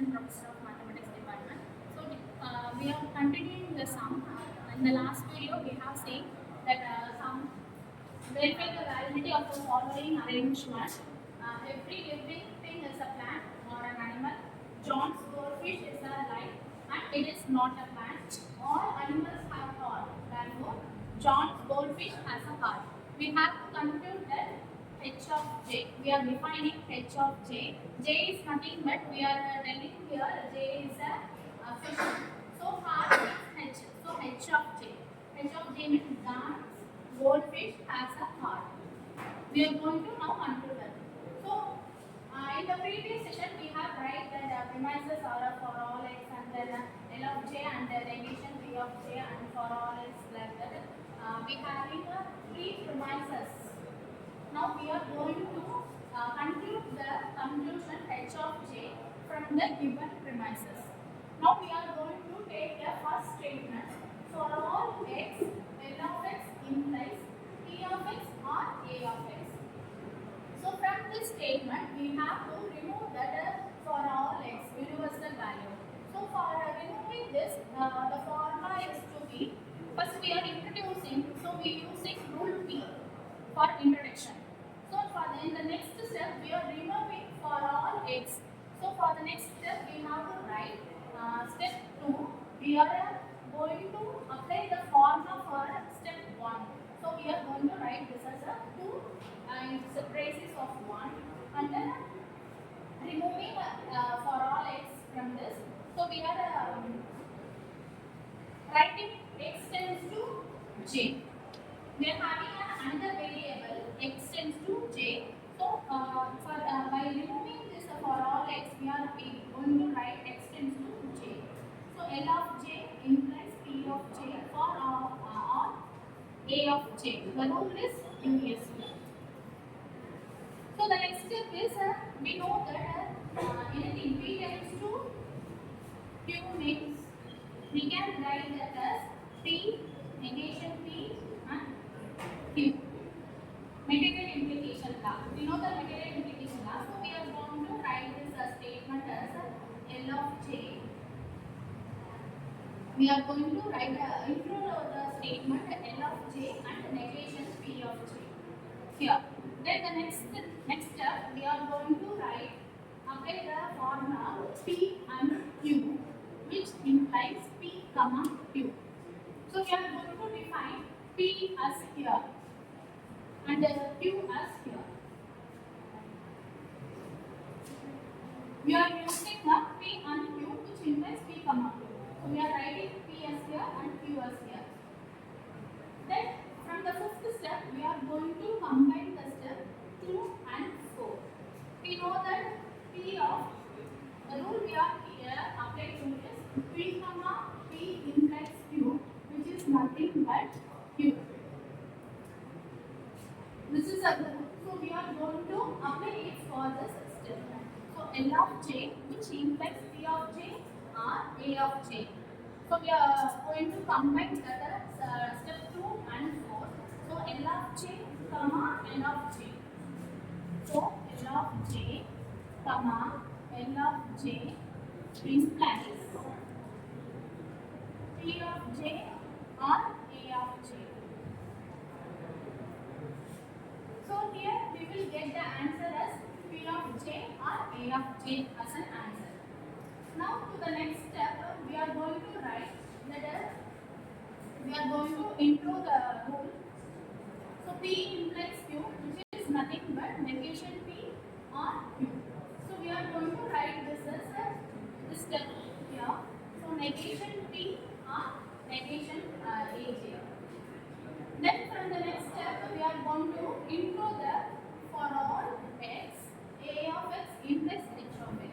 Assistant Professor of Mathematics Department. So we are continuing the sum. In the last video, we have seen that sum verify the validity of the following arrangement. Every living thing is a plant or an animal. John's goldfish is a light and it is not a plant. All animals have heart. Therefore, John's goldfish has a heart. We have to conclude that h of j. We are defining h of j. J is nothing but we are telling here j is a fish. So heart is h. So h of j. H of j means John's goldfish has a heart. We are going to now conclude that. So, in the previous session, we have write that premises are for all x and then L of j and the negation P of j and for all x like that. We having three premises. Now we are going to conclude the conclusion h of j from the given premises. Now we are going to take the first statement. For all x, L of x implies P of x or A of x. So from this statement, we have to remove that for all x, universal value. So for removing this, the formula is to be, first we are introducing, so we using rule P for introduction. So in the next step, we are removing for all x. So for the next step, we have to write step 2, we are going to apply the formula for step 1. So we are going to write this as a 2 and it's a braces of 1 and then removing for all x from this. So we are writing x tends to j. We are having another variable x tends to j. So by removing this for all x, we are going to write x tends to j. So L of j implies P of j for or A of j. The rule is US. So the next step is we know that anything P tends to Q means we can write that as P negation P and Q. Material implication law. We know the material implication law. So we are going to write this statement as L of j. We are going to write include the statement L of j and negation P of j here. Then the next step we are going to write apply the formula P and Q, which implies P comma Q. So we are going to define P as here and Q as here. We are using the P and Q, which implies P comma Q. So we are writing P as here and Q as here. Then from the fifth step, we are going to combine the step 2 and 4. We know that P of the rule we are here applied to is P comma P implies Q, which is nothing but Q. This is a so we are going to apply it for this statement. So L of j, which implies P of j or A of j. So we are going to combine that step 2 and 4. So L of j comma L of j. So L of j comma L of j implies P of j or A of j. So here we will get the answer as P of j or A of j as an answer. Now to the next step, we are going to write that we are going to include the rule. So P implies Q, which is nothing but negation P or Q. So we are going to write this as this step here. So negation P or negation AJ. Then from the next step, we are going to include the for all x, A of x implies H of x.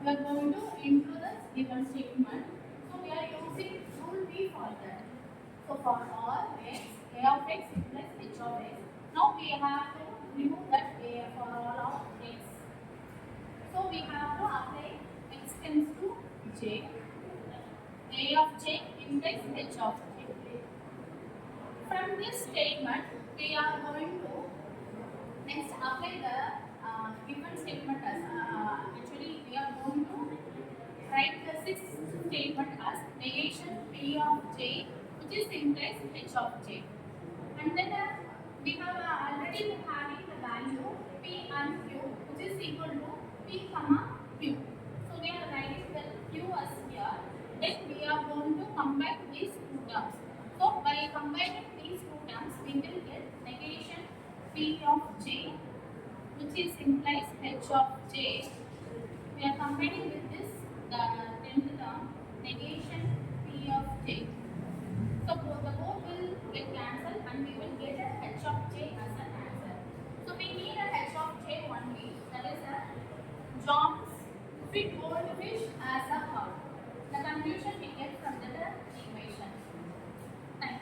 We are going to include the given statement. So we are using rule P for that. So for all x, A of x implies H of x. Now we have to remove that A for all of x. So we have to apply x tends to j. A of j implies H of j. From this statement, we are going to next apply the given statement as actually we are going to P of j, which is implies h of j. And then we have already having the value p and q, which is equal to p comma q. So we are writing the q as here. Then we are going to combine these two terms. So by combining these two terms, we will get negation p of j, which is implies h of j. We are combining with this the 10th term, negation p of j. So the both will get cancelled and we will get a h of j as an answer. So we need a h of j only, that is a John's fit goldfish as a heart. The conclusion we get from the equation. Thank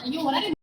you. You already